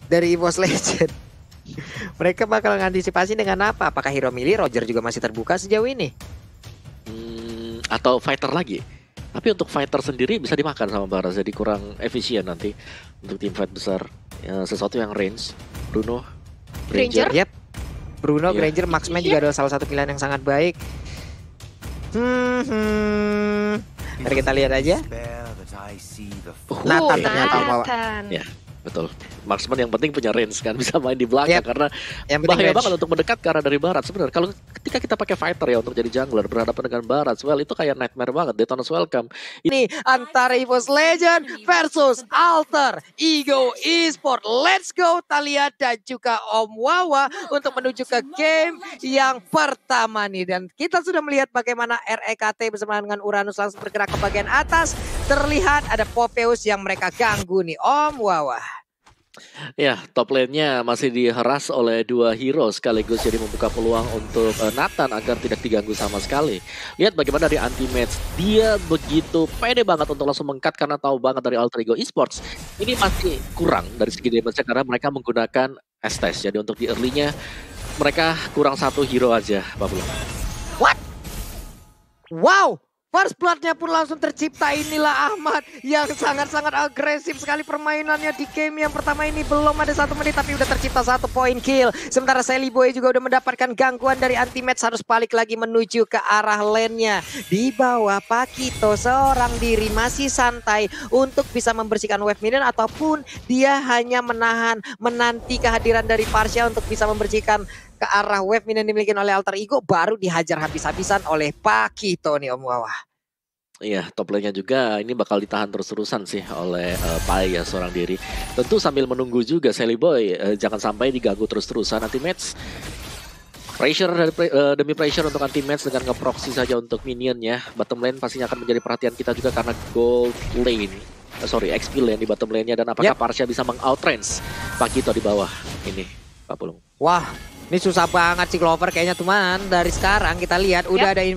dari EVOS Legend. Mereka bakal ngantisipasi dengan apa? Apakah hero milih Roger juga masih terbuka sejauh ini? Atau fighter lagi? Tapi untuk fighter sendiri bisa dimakan sama Baras, jadi kurang efisien nanti untuk tim fight besar. Ya, sesuatu yang range, Bruno, Granger. Yep. Bruno, Iya. Granger, Marksman juga adalah salah satu pilihan yang sangat baik. Mari kita lihat aja. Nathan ternyata bawa. Ya, betul. Marksman yang penting punya range kan, bisa main di belakang karena Yang penting bahaya range. banget untuk mendekat ke arah dari barat sebenarnya. Kalau ketika kita pakai fighter ya untuk jadi jungler berhadapan dengan barat, well itu kayak nightmare banget. Detona's welcome. Ini antara EVOS Legend versus Alter Ego Esport. Let's go Talia dan juga Om Wawa untuk menuju ke game yang pertama nih. Dan kita sudah melihat bagaimana REKT bersama dengan Uranus langsung bergerak ke bagian atas. Terlihat ada Popheus yang mereka ganggu nih Om Wawa. Ya, top lane-nya masih diheras oleh dua hero sekaligus jadi membuka peluang untuk Nathan agar tidak diganggu sama sekali. Lihat bagaimana dari anti-match. Dia begitu pede banget untuk langsung meng-cut karena tahu banget dari Alter Ego Esports. Ini masih kurang dari segi damage karena mereka menggunakan Estes. Jadi untuk di early-nya mereka kurang satu hero aja, Pablo. What? Wow! First blood-nya pun langsung tercipta. Inilah Ahmad yang sangat-sangat agresif sekali permainannya di game yang pertama ini. Belum ada 1 menit tapi udah tercipta 1 point kill. Sementara Sally Boy juga udah mendapatkan gangguan dari anti-match. Harus balik lagi menuju ke arah lane-nya. Di bawah Pakito seorang diri masih santai untuk bisa membersihkan wave minion. Ataupun dia hanya menanti kehadiran dari Parsha untuk bisa membersihkan ke arah wave minion dimiliki oleh Alter Ego, baru dihajar habis-habisan oleh Pakito nih Om Wawa. Iya, top lane-nya juga ini bakal ditahan terus-terusan sih oleh Pai ya seorang diri. Tentu sambil menunggu juga Sally Boy jangan sampai diganggu terus-terusan anti-match. Pressure demi pressure untuk anti-match dengan nge-proxy saja untuk minion ya. Bottom lane pastinya akan menjadi perhatian kita juga karena gold lane. XP lane di bottom lane-nya dan apakah Parsha bisa meng-outrange Pakito di bawah ini, Pak Pulung. Wah, ini susah banget sih Clover kayaknya teman. Dari sekarang kita lihat udah ada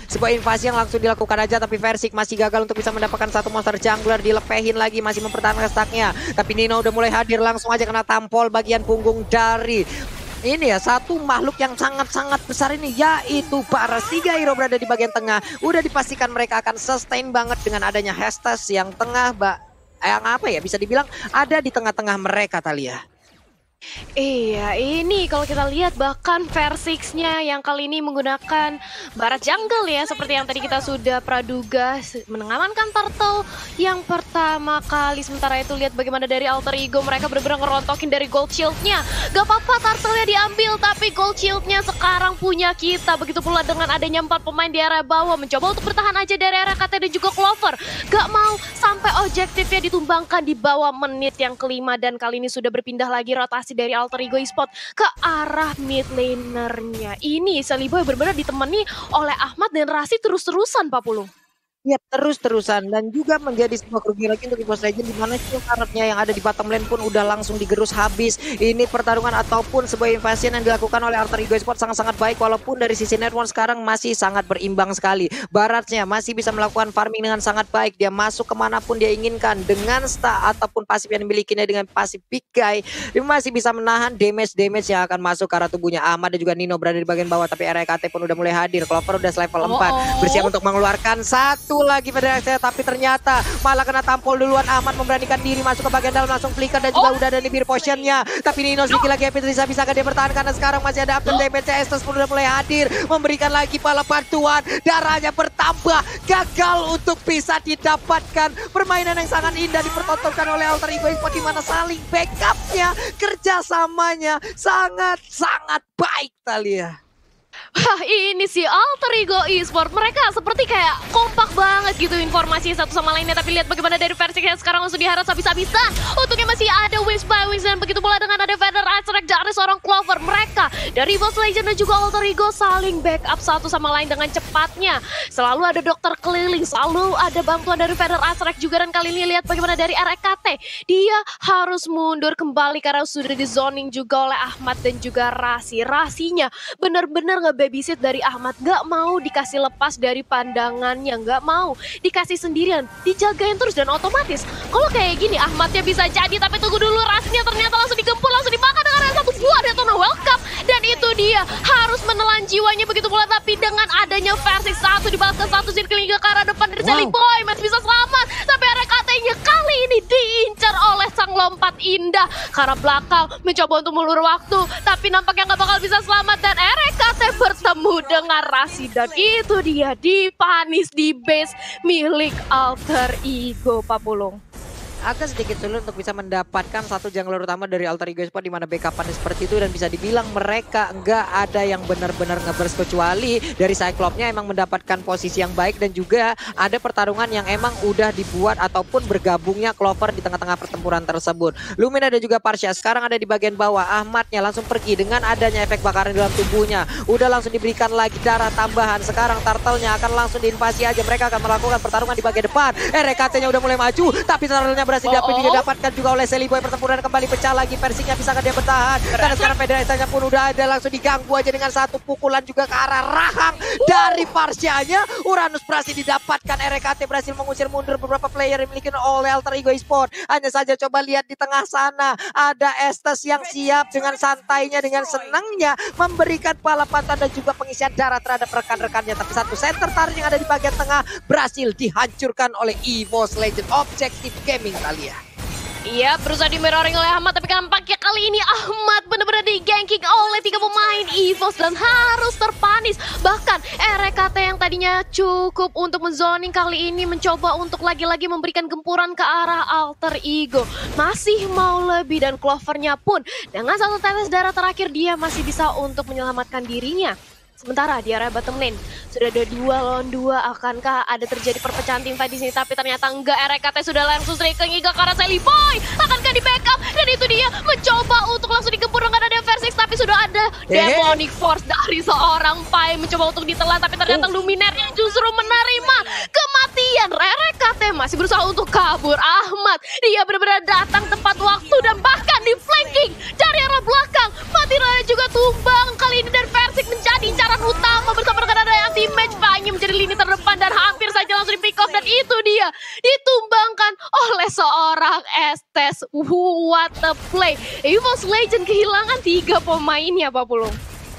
sebuah invasi yang langsung dilakukan aja, tapi Versik masih gagal untuk bisa mendapatkan satu monster jungler. Dilepehin lagi, masih mempertahankan stacknya. Tapi Nino udah mulai hadir, langsung aja kena tampol bagian punggung dari ini ya, satu makhluk yang sangat-sangat besar ini, yaitu Baras. 3 hero berada di bagian tengah. Udah dipastikan mereka akan sustain banget dengan adanya Hestes yang tengah, yang apa ya, bisa dibilang ada di tengah-tengah mereka Talia. Iya, ini kalau kita lihat bahkan Versix-nya yang kali ini menggunakan barat jungle ya, seperti yang tadi kita sudah praduga, mengamankan Turtle yang pertama kali. Sementara itu lihat bagaimana dari Alter Ego, mereka benar-benar ngerontokin dari gold shield-nya. Gak apa-apa Turtle-nya diambil, tapi gold shield-nya sekarang punya kita. Begitu pula dengan adanya 4 pemain di area bawah, mencoba untuk bertahan aja dari area KT dan juga Clover. Gak mau sampai objektifnya ditumbangkan di bawah menit yang kelima, dan kali ini sudah berpindah lagi rotasi dari Alter Ego Esport ke arah mid laner-nya. Ini Sally Boy benar-benar ditemani oleh Ahmad dan Rasi terus-terusan, Pak Pulung. Ya, terus-terusan, dan juga menjadi sebuah kerugian lagi untuk EVOS Legend, di mana skill karetnya yang ada di bottom lane pun udah langsung digerus habis. Ini pertarungan ataupun sebuah invasi yang dilakukan oleh Alter Ego Esport sangat-sangat baik, walaupun dari sisi network sekarang masih sangat berimbang sekali. Baratnya masih bisa melakukan farming dengan sangat baik, dia masuk kemanapun dia inginkan dengan star ataupun pasif yang dimilikinya dengan pasif big guy. Dia masih bisa menahan damage yang akan masuk ke arah tubuhnya. Ahmad dan juga Nino berada di bagian bawah, tapi RKT pun udah mulai hadir. Clover udah level 4, bersiap untuk mengeluarkan satu lagi pada tapi ternyata malah kena tampol duluan. Ahmad memberanikan diri masuk ke bagian dalam, langsung flicker dan juga udah ada nih beer potionnya. Tapi Nino sedikit lagi bisa dia bertahan karena sekarang masih ada after damage. Estes pun udah mulai hadir, memberikan lagi bala bantuan. Darahnya bertambah, gagal untuk bisa didapatkan. Permainan yang sangat indah dipertontonkan oleh Alter Ego Esport, di mana saling backupnya, kerjasamanya sangat-sangat baik Talia. Wah, ini sih Alter Ego Esport, mereka seperti kayak kompak banget gitu informasi satu sama lainnya. Tapi lihat bagaimana dari versi yang sekarang langsung diharas habis-habisan. Untungnya masih ada Wings by Wings, dan begitu pula dengan ada Feather Attack dari seorang Clover. Mereka dari EVOS Legend dan juga Alter Ego saling backup satu sama lain dengan cepatnya. Selalu ada dokter keliling, selalu ada bantuan dari Feather Attack juga. Dan kali ini lihat bagaimana dari RKT, dia harus mundur kembali karena sudah di zoning juga oleh Ahmad dan juga Rasinya benar-benar nge babysit dari Ahmad, nggak mau dikasih lepas dari pandangannya, nggak mau dikasih sendirian, dijagain terus. Dan otomatis kalau kayak gini Ahmadnya bisa jadi, tapi tunggu dulu, Rasnya ternyata langsung digempur, langsung dimakan dengan satu buah Detona Welcome. Dan itu dia harus menelan jiwanya begitu pula, tapi dengan adanya versi satu dibalaskan satu circle hingga ke arah depan dari Sally Boy, Mets bisa selamat, tapi RKT-nya kali ini diincar oleh sang lompat indah ke arah belakang, mencoba untuk mengulur waktu, tapi nampaknya nggak bakal bisa selamat. Dan RKT bertemu dengan Rasi, dan itu dia dipanis di base milik Alter Ego, Pak Pulung. Agak sedikit sulit untuk bisa mendapatkan satu jungler utama dari Alter Ego Esports di mana backupannya seperti itu, dan bisa dibilang mereka nggak ada yang benar-benar nge-burst, kecuali dari Cyclops-nya emang mendapatkan posisi yang baik, dan juga ada pertarungan yang emang udah dibuat ataupun bergabungnya Clover di tengah-tengah pertempuran tersebut. Lumina dan juga Parsha sekarang ada di bagian bawah. Ahmadnya langsung pergi dengan adanya efek bakaran di dalam tubuhnya, udah langsung diberikan lagi darah tambahan. Sekarang Turtle-nya akan langsung diinvasi aja, mereka akan melakukan pertarungan di bagian depan. RKT-nya udah mulai maju, tapi Turtle-nya berhasil didapatkan juga oleh Sally Boy. Pertempuran kembali pecah lagi, versinya bisakah dia bertahan? Karena sekarang Federasinya pun udah ada, langsung diganggu aja dengan satu pukulan juga ke arah rahang dari Parsianya. Uranus berhasil didapatkan, RKT berhasil mengusir mundur beberapa player yang dimiliki oleh Alter Ego Esports. Hanya saja coba lihat di tengah sana, ada Estes yang siap dengan santainya, dengan senangnya memberikan balapan dan juga pengisian darah terhadap rekan-rekannya. Tapi satu center tarik yang ada di bagian tengah berhasil dihancurkan oleh EVOS Legend Objective Gaming kali ya. Iya, berusaha di mirroring oleh Ahmad, tapi nampaknya kali ini Ahmad benar-benar di-ganking oleh 3 pemain EVOS dan harus terpanis. Bahkan RKT yang tadinya cukup untuk menzoning kali ini mencoba untuk lagi-lagi memberikan gempuran ke arah Alter Ego. Masih mau lebih, dan Clover-nya pun dengan satu tetes darah terakhir dia masih bisa untuk menyelamatkan dirinya. Sementara di area bottom lane sudah ada 2 lawan 2, akankah ada terjadi perpecahan tim fight di sini? Tapi ternyata enggak, RKT sudah langsung striking hingga ke arah Sally Boy. Akankah di backup? Dan itu dia mencoba untuk langsung digempur dengan ada Versix, tapi sudah ada Demonic Force dari seorang Pai mencoba untuk ditelan, tapi ternyata Luminaire yang justru menerima kematian. RKT masih berusaha untuk kabur. Ahmad, dia benar-benar datang tepat waktu dan bahkan di flanking dari arah belakang. Matiraya juga tumbang kali ini, dan Versix menjadi incaran utama bersama dengan ada anti-match. Pai menjadi lini terdepan dan hampir saja langsung di pick off, dan itu dia ditumbangkan oleh seorang Estes. What a play. EVOS Legend kehilangan 3 pemainnya, Pak Pulung.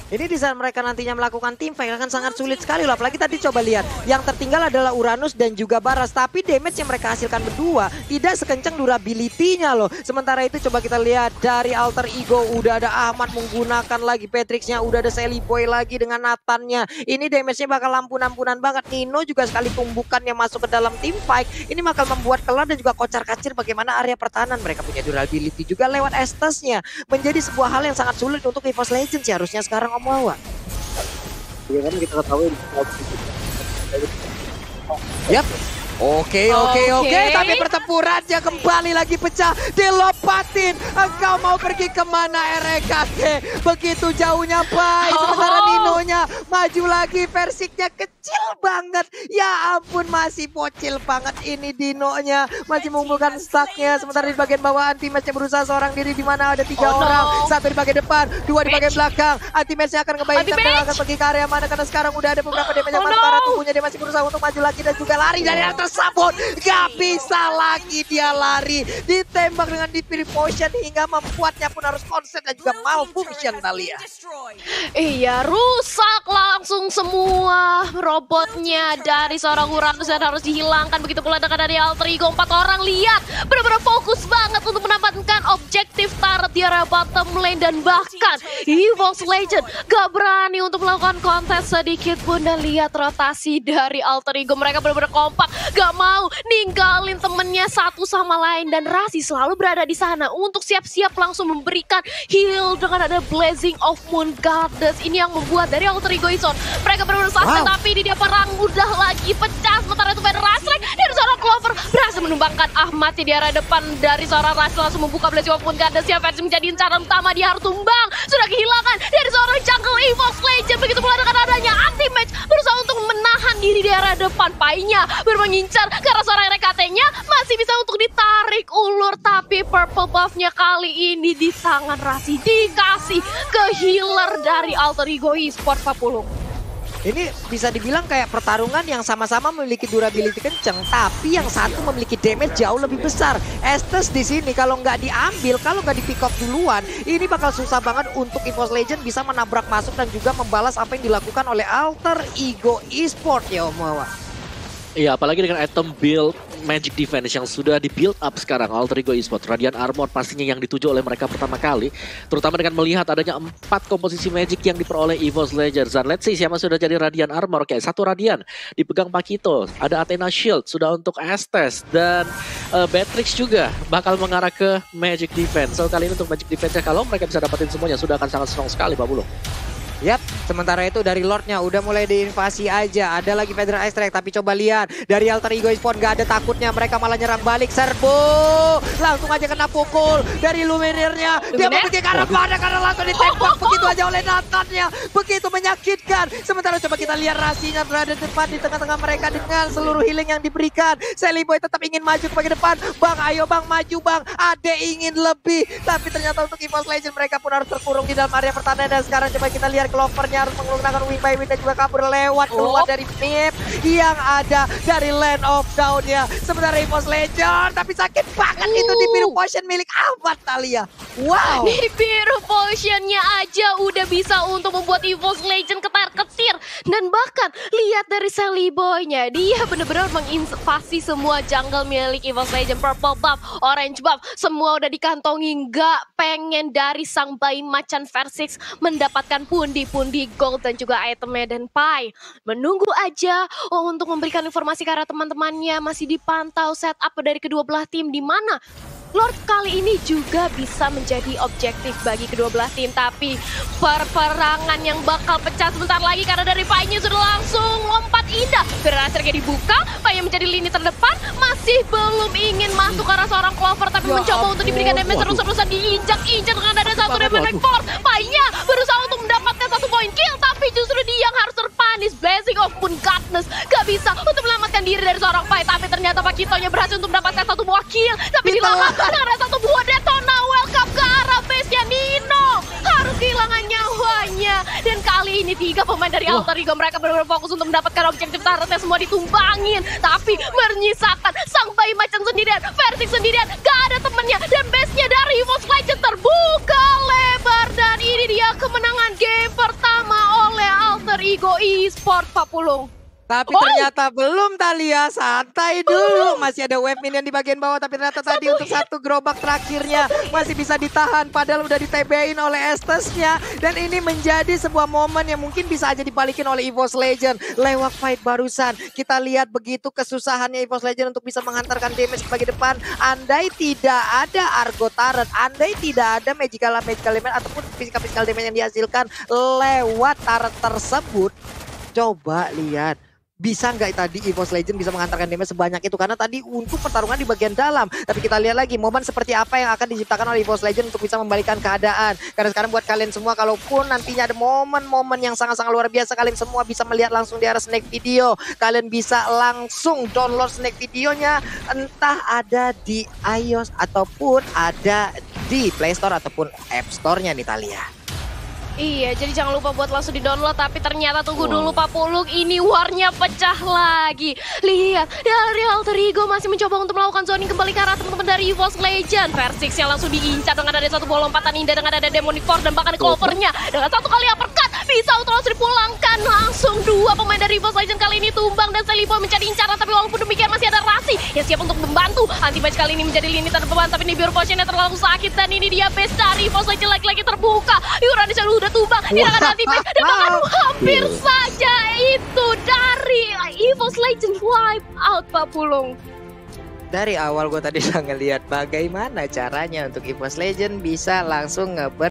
Ini di saat mereka nantinya melakukan team fight akan sangat sulit sekali loh. Apalagi tadi coba lihat, yang tertinggal adalah Uranus dan juga Baras. Tapi damage yang mereka hasilkan berdua tidak sekencang durability-nya loh. Sementara itu coba kita lihat dari Alter Ego, udah ada Ahmad menggunakan lagi Patrick's-nya, udah ada Sally Boy lagi dengan Nathan-nya. Ini damage-nya bakal ampun-ampunan banget. Nino juga sekali tumbukannya masuk ke dalam team fight. Ini bakal membuat kelar dan juga kocar-kacir bagaimana area pertahanan. Mereka punya durability juga lewat Estes-nya. Menjadi sebuah hal yang sangat sulit untuk EVOS Legends sih harusnya sekarang Omawa. Ya kan kita ketahui. Yap. Oke. Tapi pertempurannya kembali lagi pecah. Dilopatin. Engkau mau pergi kemana RKT? Begitu jauhnya Pai. Sementara Ninonya maju lagi. Versinya kecil banget. Ya ampun, masih bocil banget ini Dinonya. Masih mengumpulkan stacknya. Sementara di bagian bawah anti-match-nya berusaha seorang diri, di mana ada 3 orang. 1 di bagian depan, 2 di bagian belakang. Anti-match-nya akan kembali dan akan pergi ke area mana, karena sekarang udah ada beberapa damage yang masuk ke arah tubuhnya. Dia masih berusaha untuk maju lagi dan juga lari dari atas tersebut. Gak bisa lagi dia lari. Ditembak dengan Divine Potion hingga membuatnya pun harus konsen dan juga malfunction Thalia. Iya, rusak langsung semua robotnya dari seorang Uranus dan harus dihilangkan. Begitu pula dengan dari Alter Ego. 4 orang lihat benar-benar fokus banget untuk mendapatkan objektif turret di area bottom lane, dan bahkan EVOS Legend gak berani untuk melakukan kontes sedikit pun. Dan lihat rotasi dari Alter Ego, mereka benar-benar kompak, gak mau ninggalin temennya satu sama lain, dan Rasi selalu berada di sana untuk siap-siap langsung memberikan heal dengan ada Blazing of Moon Goddess. Ini yang membuat dari Alter Ego Esports mereka benar-benar sustain, tapi di dia perang udah lagi pecah. Sementara itu Vader Rasrek dari seorang Clover berhasil menumbangkan Ahmad di area depan dari seorang Rasi, langsung membuka Blazing of Moon Goddess. Ya, versi menjadi incaran utama, dia harus tumbang. Sudah kehilangan dari seorang jungle EVOS Legend. Begitu pula dengan adanya anti-match berusaha untuk menahan diri di area depan. Painya bermengincar karena seorang RKT-nya masih bisa untuk ditarik ulur, tapi purple buff-nya kali ini di tangan Rasi dikasih ke healer dari Alter Ego Esports, Pak Pulung. Ini bisa dibilang kayak pertarungan yang sama-sama memiliki durability kenceng, tapi yang satu memiliki damage jauh lebih besar. Estes di sini kalau nggak diambil, kalau nggak di pick up duluan, ini bakal susah banget untuk EVOS Legend bisa menabrak masuk dan juga membalas apa yang dilakukan oleh Alter Ego Esports ya Om Wawa. Iya, apalagi dengan item build Magic Defense yang sudah di build up sekarang Alter Ego Esports. Radiant Armor pastinya yang dituju oleh mereka pertama kali. Terutama dengan melihat adanya 4 komposisi Magic yang diperoleh EVOS Legends. Dan let's see siapa sudah jadi Radiant Armor. Oke, 1 Radiant dipegang Pakito. Ada Athena Shield sudah untuk Estes. Dan Beatrix juga bakal mengarah ke Magic Defense. So kali ini untuk Magic Defense kalau mereka bisa dapetin semuanya sudah akan sangat strong sekali Pak Bulung. Yap, sementara itu dari Lordnya udah mulai diinvasi aja. Ada lagi Federal Extract, tapi coba lihat dari Alter Ego Esports gak ada takutnya. Mereka malah nyerang balik, serbu. Langsung aja kena pukul dari Luminirnya. Dia memiliki ke arah pada karena langsung ditembak begitu aja oleh Nathannya. Begitu menyakitkan. Sementara coba kita lihat Rasinya berada di depan di tengah-tengah mereka dengan seluruh healing yang diberikan. Seliboy tetap ingin maju ke bagian depan. Bang, ayo bang, maju bang. Ade ingin lebih. Tapi ternyata untuk EVOS Legends mereka pun harus terkurung di dalam area pertahanan. Dan sekarang coba kita lihat Clovernya harus menggunakan wing by wing dan juga kabur lewat keluar dari map yang ada dari Land of Down-nya. Sementara EVOS Legends tapi sakit banget itu di biru potion milik Ahmad Thalia. Wow. Di biru potionnya aja udah bisa untuk membuat EVOS Legends ketar-ketir. Dan bahkan lihat dari Sally Boy-nya, dia bener-bener menginvasi semua jungle milik EVOS Legends. Purple buff, orange buff, semua udah dikantongi. Nggak pengen dari sang bayi macan Versix mendapatkan pundi-pundi gold dan juga itemnya. Dan Pai menunggu aja untuk memberikan informasi ke arah teman-temannya. Masih dipantau setup dari kedua belah tim di mana Lord kali ini juga bisa menjadi objektif bagi kedua belah tim. Tapi perperangan yang bakal pecah sebentar lagi karena dari Pai-nya sudah langsung lompat indah. Berhasilnya dibuka, Pai yang menjadi lini terdepan masih belum ingin masuk ke arah seorang Clover. Tapi mencoba untuk diberikan damage terus-terusan diinjak-injak dengan ada satu damage force. Pai-nya berusaha untuk mendapatkan 1 poin kill, tapi justru dia yang harus terpanis. Blessing of Moon Godness gak bisa untuk menyelamatkan diri dari seorang Pai. Tapi ternyata Pakitonya berhasil untuk mendapatkan 1 buah kill. Tapi dilakukan ada 1 buah detona. Welcome ke arah base-nya Nino. Harus kehilangan nyawanya. Dan kali ini 3 pemain dari Alter Ego mereka benar-benar fokus untuk mendapatkan objektif turretnya. Semua ditumbangin. Tapi menyisakan sang bayi macan sendirian. Versix sendirian. Gak ada temennya. Dan base-nya dari EVOS Legends terbuka lebar. Dan ini dia kemenangan game pertama oleh Alter Ego Esports Pak Pulung. Tapi ternyata belum Thalia, santai dulu. Masih ada wave minion di bagian bawah. Tapi ternyata tadi untuk 1 gerobak terakhirnya masih bisa ditahan. Padahal udah di-TB-in oleh Estesnya. Dan ini menjadi sebuah momen yang mungkin bisa aja dibalikin oleh EVOS Legends. Lewat fight barusan, kita lihat begitu kesusahannya EVOS Legends untuk bisa menghantarkan damage ke bagian depan. Andai tidak ada Argo Turret, andai tidak ada magical element ataupun physical damage yang dihasilkan lewat turret tersebut. Coba lihat. Bisa nggak tadi EVOS Legends bisa mengantarkan damage sebanyak itu? Karena tadi untuk pertarungan di bagian dalam. Tapi kita lihat lagi momen seperti apa yang akan diciptakan oleh EVOS Legends untuk bisa membalikan keadaan. Karena sekarang buat kalian semua, kalaupun nantinya ada momen-momen yang sangat-sangat luar biasa, kalian semua bisa melihat langsung di arah snack video. Kalian bisa langsung download snack videonya. Entah ada di iOS ataupun ada di Play Store ataupun App Store-nya nih Thalia. Iya, jadi jangan lupa buat langsung di-download. Tapi ternyata tunggu dulu Pak Pulung, ini warnya pecah lagi. Lihat, dari Alter Ego masih mencoba untuk melakukan zoning kembali ke arah teman-teman dari EVOS Legends. Versix yang langsung diincar dengan ada 1 bola lompatan indah, dengan ada Demonic Force dan bahkan Clovernya dengan 1 kali uppercut bisa untuk langsung dipulangkan. Langsung 2 pemain dari EVOS Legends kali ini tumbang dan Sally Boy mencari incaran. Tapi walaupun demikian masih ada Rasi yang siap untuk membantu. Anti-match kali ini menjadi lini terdepan, tapi ini biar potionnya terlalu sakit. Dan ini dia base dari EVOS Legends lagi-lagi terbuka. Yuranis yang udah tumbang, dia akan anti-match dan bahkan hampir saja itu dari EVOS Legends wipe out Pak Pulung. Dari awal gue tadi udah ngeliat bagaimana caranya untuk EVOS Legends bisa langsung ngeber